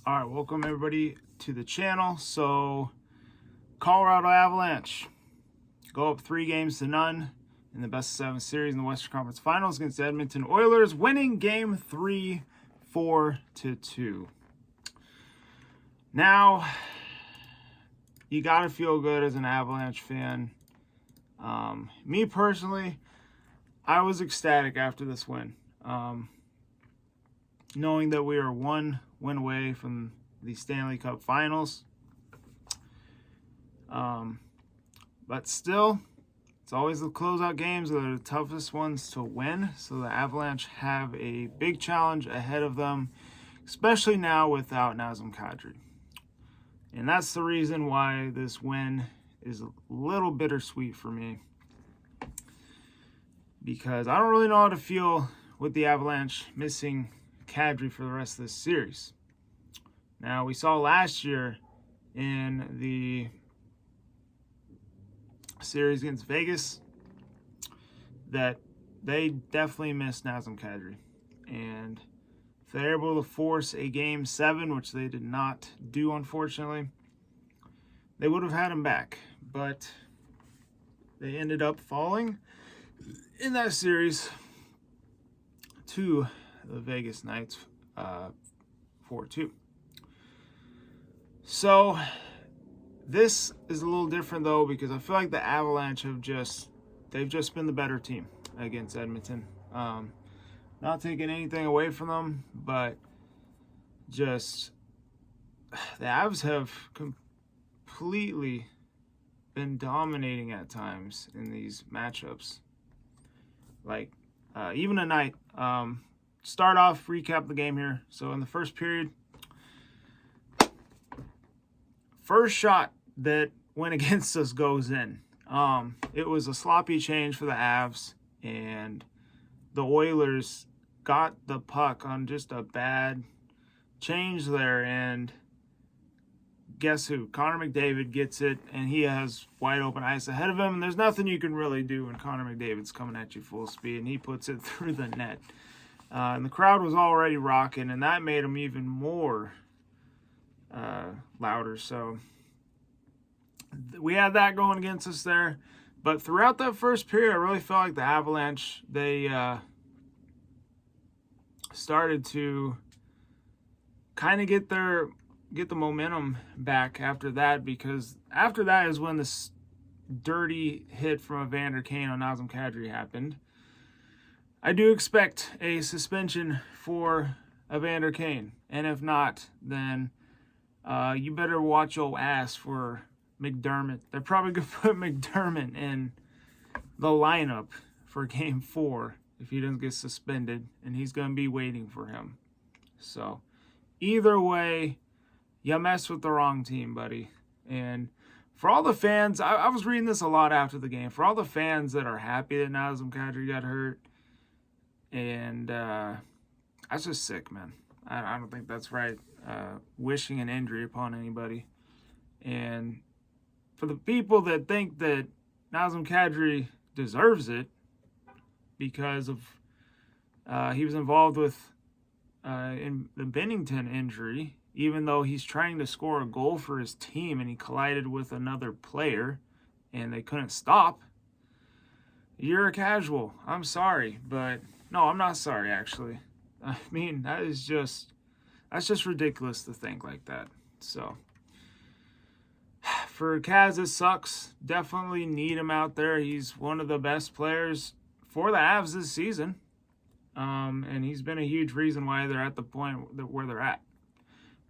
All right, welcome everybody to the channel. So, Colorado Avalanche go up 3-0 in the best of 7 series in the Western Conference Finals against the Edmonton Oilers, winning Game 3, 4-2. Now, you gotta feel good as an Avalanche fan. Me personally, I was ecstatic after this win, knowing that we are one win away from the Stanley Cup Finals. But still, it's always the closeout games that are the toughest ones to win. So the Avalanche have a big challenge ahead of them, especially now without Nazem Kadri. And that's the reason why this win is a little bittersweet for me, because I don't really know how to feel with the Avalanche missing Kadri for the rest of this series. Now, we saw last year in the series against Vegas that they definitely missed Nazem Kadri. And if they're able to force a Game 7, which they did not do, unfortunately, they would have had him back. But they ended up falling in that series to the Vegas Knights 4-2. So this is a little different though, because I feel like the Avalanche they've just been the better team against Edmonton. Not taking anything away from them, but just the Avs have completely been dominating at times in these matchups. Like even tonight, start off, recap the game here. So in the first period, first shot that went against us goes in. It was a sloppy change for the Avs, and the Oilers got the puck on just a bad change there, and guess who? Connor McDavid gets it, and he has wide open ice ahead of him, and there's nothing you can really do when Connor McDavid's coming at you full speed, and he puts it through the net. And the crowd was already rocking, and that made him even more louder. So we had that going against us there. But throughout that first period, I really felt like the Avalanche, they started to kind of get the momentum back after that, because after that is when this dirty hit from Evander Kane on Nazem Kadri happened. I do expect a suspension for Evander Kane, and if not, then you better watch your ass for McDermott. They're probably going to put McDermott in the lineup for Game 4 if he doesn't get suspended, and he's going to be waiting for him. So either way, you mess with the wrong team, buddy. And for all the fans, I was reading this a lot after the game, for all the fans that are happy that Nazem Kadri got hurt, and that's just sick, man. I don't think that's right, wishing an injury upon anybody. And for the people that think that Nazem Kadri deserves it because of he was involved with in the Bennington injury, even though he's trying to score a goal for his team and he collided with another player and they couldn't stop, you're a casual. I'm sorry, but no, I'm not sorry, actually. I mean, that's just ridiculous to think like that. So for Kaz, it sucks. Definitely need him out there. He's one of the best players for the Avs this season. And he's been a huge reason why they're at the point where they're at.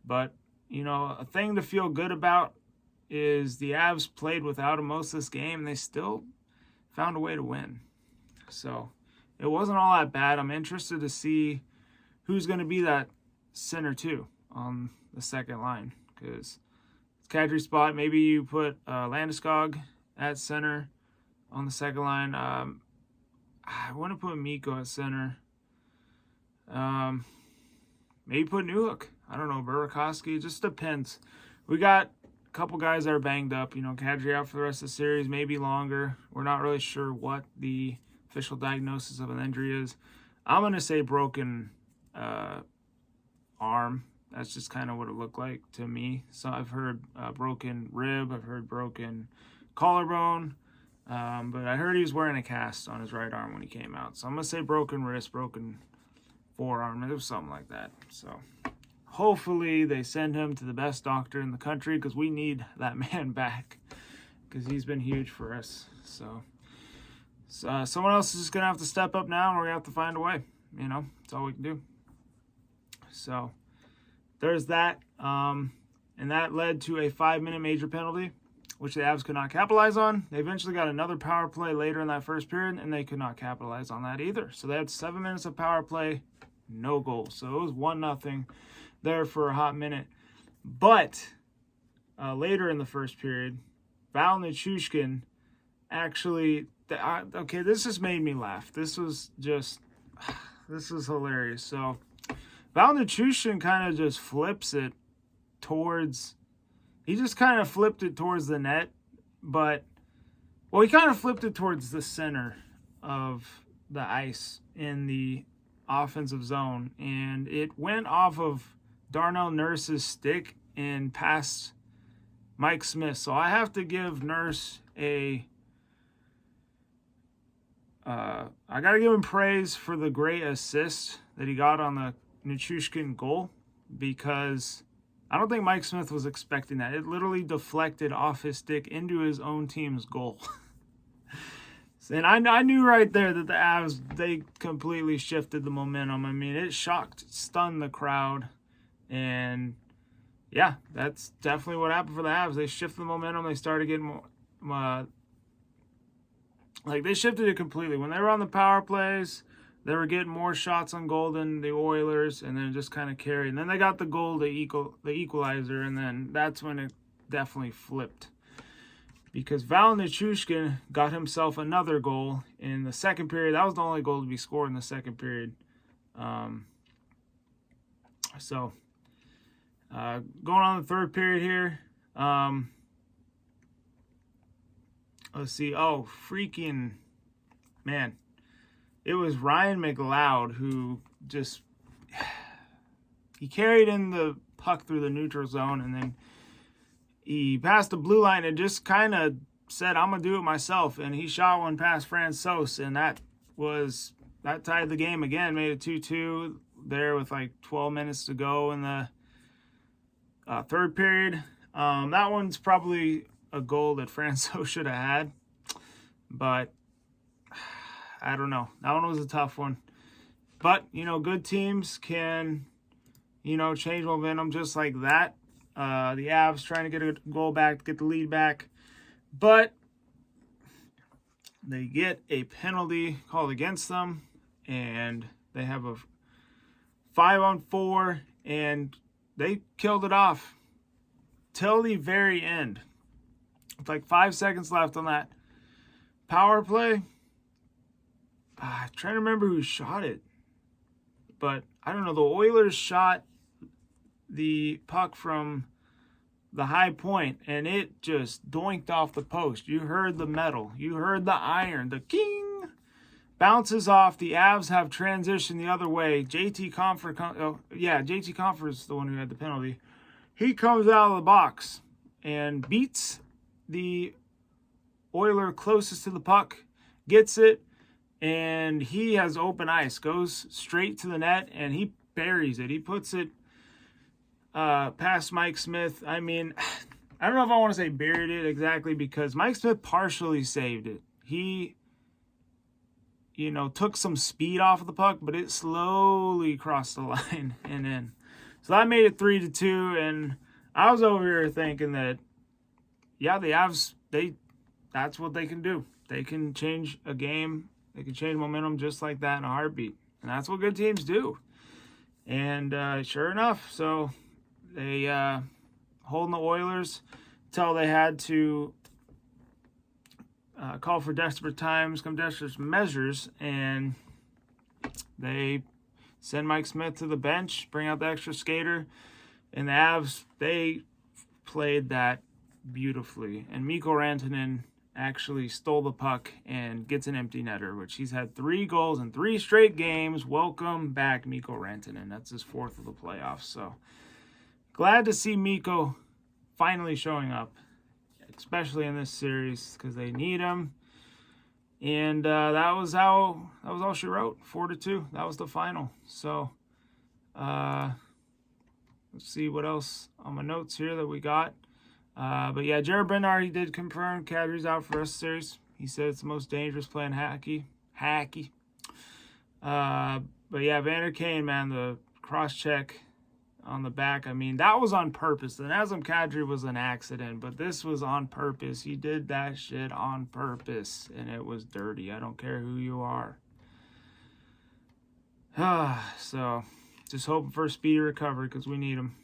But, you know, a thing to feel good about is the Avs played without him most of this game, and they still found a way to win. So it wasn't all that bad. I'm interested to see who's going to be that center, too, on the second line. Because it's Kadri's spot. Maybe you put Landeskog at center on the second line. I want to put Mikko at center. Maybe put Newhook. I don't know, Burakovsky. It just depends. We got a couple guys that are banged up. You know, Kadri out for the rest of the series, maybe longer. We're not really sure what the official diagnosis of an injury is. I'm going to say broken arm, That's just kind of what it looked like to me. So I've heard broken rib, I've heard broken collarbone, but I heard he was wearing a cast on his right arm when he came out. So I'm going to say broken wrist, broken forearm. It was something like that. So hopefully they send him to the best doctor in the country, because we need that man back, because he's been huge for us. So someone else is just going to have to step up now, and we're going to have to find a way. You know, that's all we can do. So there's that. And that led to a 5-minute major penalty, which the Avs could not capitalize on. They eventually got another power play later in that first period, and they could not capitalize on that either. So they had 7 minutes of power play, no goals. So it was 1-0 there for a hot minute. But later in the first period, Val Nichushkin actually, okay, this just made me laugh. This was hilarious. So Val Nichushkin kind of just flips it towards, he just kind of flipped it towards the net, but, well, he kind of flipped it towards the center of the ice in the offensive zone, and it went off of Darnell Nurse's stick and past Mike Smith. So I have to give Nurse I got to give him praise for the great assist that he got on the Nichushkin goal, because I don't think Mike Smith was expecting that. It literally deflected off his stick into his own team's goal. And I knew right there that the Avs, they completely shifted the momentum. I mean, it stunned the crowd. And yeah, that's definitely what happened for the Avs. They shifted the momentum. They started getting more, they shifted it completely. When they were on the power plays, they were getting more shots on goal than the Oilers, and then just kind of carried. And then they got the goal, the equalizer, and then that's when it definitely flipped. Because Val Nichushkin got himself another goal in the second period. That was the only goal to be scored in the second period. Going on the third period here. Let's see. Oh, freaking man. It was Ryan McLeod who just, he carried in the puck through the neutral zone, and then he passed the blue line and just kind of said, I'm going to do it myself. And he shot one past Francouz, and that tied the game again, made it 2-2 there with like 12 minutes to go in the third period. That one's probably a goal that Francouz should have had, but I don't know. That one was a tough one. But, good teams can, change momentum just like that. The Avs trying to get a goal back, get the lead back. But they get a penalty called against them, and they have a 5-on-4, and they killed it off till the very end. With like 5 seconds left on that power play. I'm trying to remember who shot it. But I don't know. The Oilers shot the puck from the high point, and it just doinked off the post. You heard the metal. You heard the iron. The king bounces off. The Avs have transitioned the other way. JT Compher is the one who had the penalty. He comes out of the box and beats the Oiler closest to the puck, gets it, and he has open ice, goes straight to the net, and he buries it. He puts it past Mike Smith. I mean, I don't know if I want to say buried it exactly, because Mike Smith partially saved it. He, took some speed off of the puck, but it slowly crossed the line and in. So that made it 3-2, and I was over here thinking that, yeah, the Avs, that's what they can do. They can change a game. They can change momentum just like that in a heartbeat. And that's what good teams do. And sure enough, so they holding the Oilers until they had to call for desperate times, come desperate measures, and they send Mike Smith to the bench, bring out the extra skater, and the Avs, they played that beautifully. And Mikko Rantanen actually stole the puck and gets an empty netter, which he's had 3 goals in 3 straight games. Welcome back, Mikko Rantanen. That's his 4th of the playoffs. So glad to see Mikko finally showing up, especially in this series, because they need him. And that was all she wrote. 4-2. That was the final. So let's see what else on my notes here that we got. But yeah, Jared Bednar, he did confirm Kadri's out for this series. He said it's the most dangerous play in hockey. But yeah, Vander Kane, man, the cross check on the back. I mean, that was on purpose. The Nazem Kadri was an accident, but this was on purpose. He did that shit on purpose, and it was dirty. I don't care who you are. So, just hoping for a speedy recovery because we need him.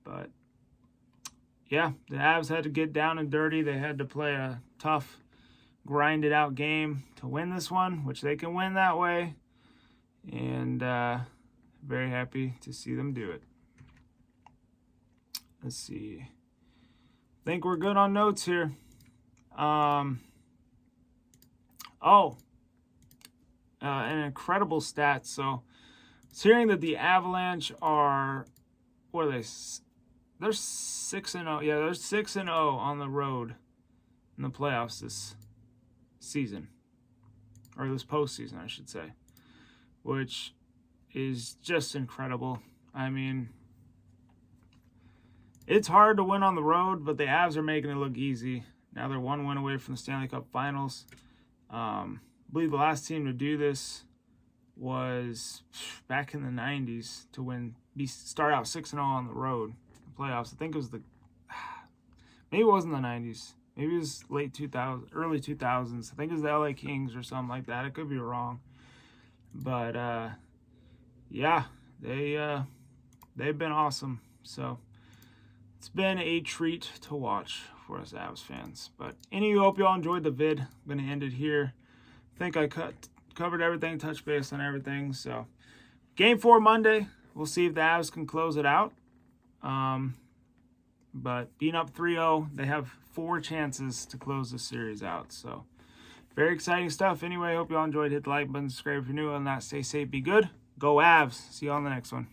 But, yeah, the Avs had to get down and dirty. They had to play a tough, grinded-out game to win this one, which they can win that way. And, very happy to see them do it. Let's see. I think we're good on notes here. An incredible stat. So, I was hearing that the Avalanche are, what are they? They're 6-0. Yeah, they're 6-0 on the road in the playoffs this season. Or this postseason, I should say. Which is just incredible. I mean, it's hard to win on the road, but the Avs are making it look easy. Now they're 1 win away from the Stanley Cup Finals. I believe the last team to do this was back in the 90s to start out 6-0 on the road in the playoffs. I think it was maybe it wasn't the 90s. Maybe it was late 2000s, early 2000s. I think it was the LA Kings or something like that. I could be wrong. But, yeah, they've been awesome. So it's been a treat to watch for us Avs fans. But anyway, hope you all enjoyed the vid. I'm going to end it here. I think I covered everything, touched base on everything. So Game 4 Monday. We'll see if the Avs can close it out. But being up 3-0, they have 4 chances to close the series out. So very exciting stuff. Anyway, hope you all enjoyed. Hit the like button, subscribe if you're new. And that, stay safe, be good. Go Avs. See you on the next one.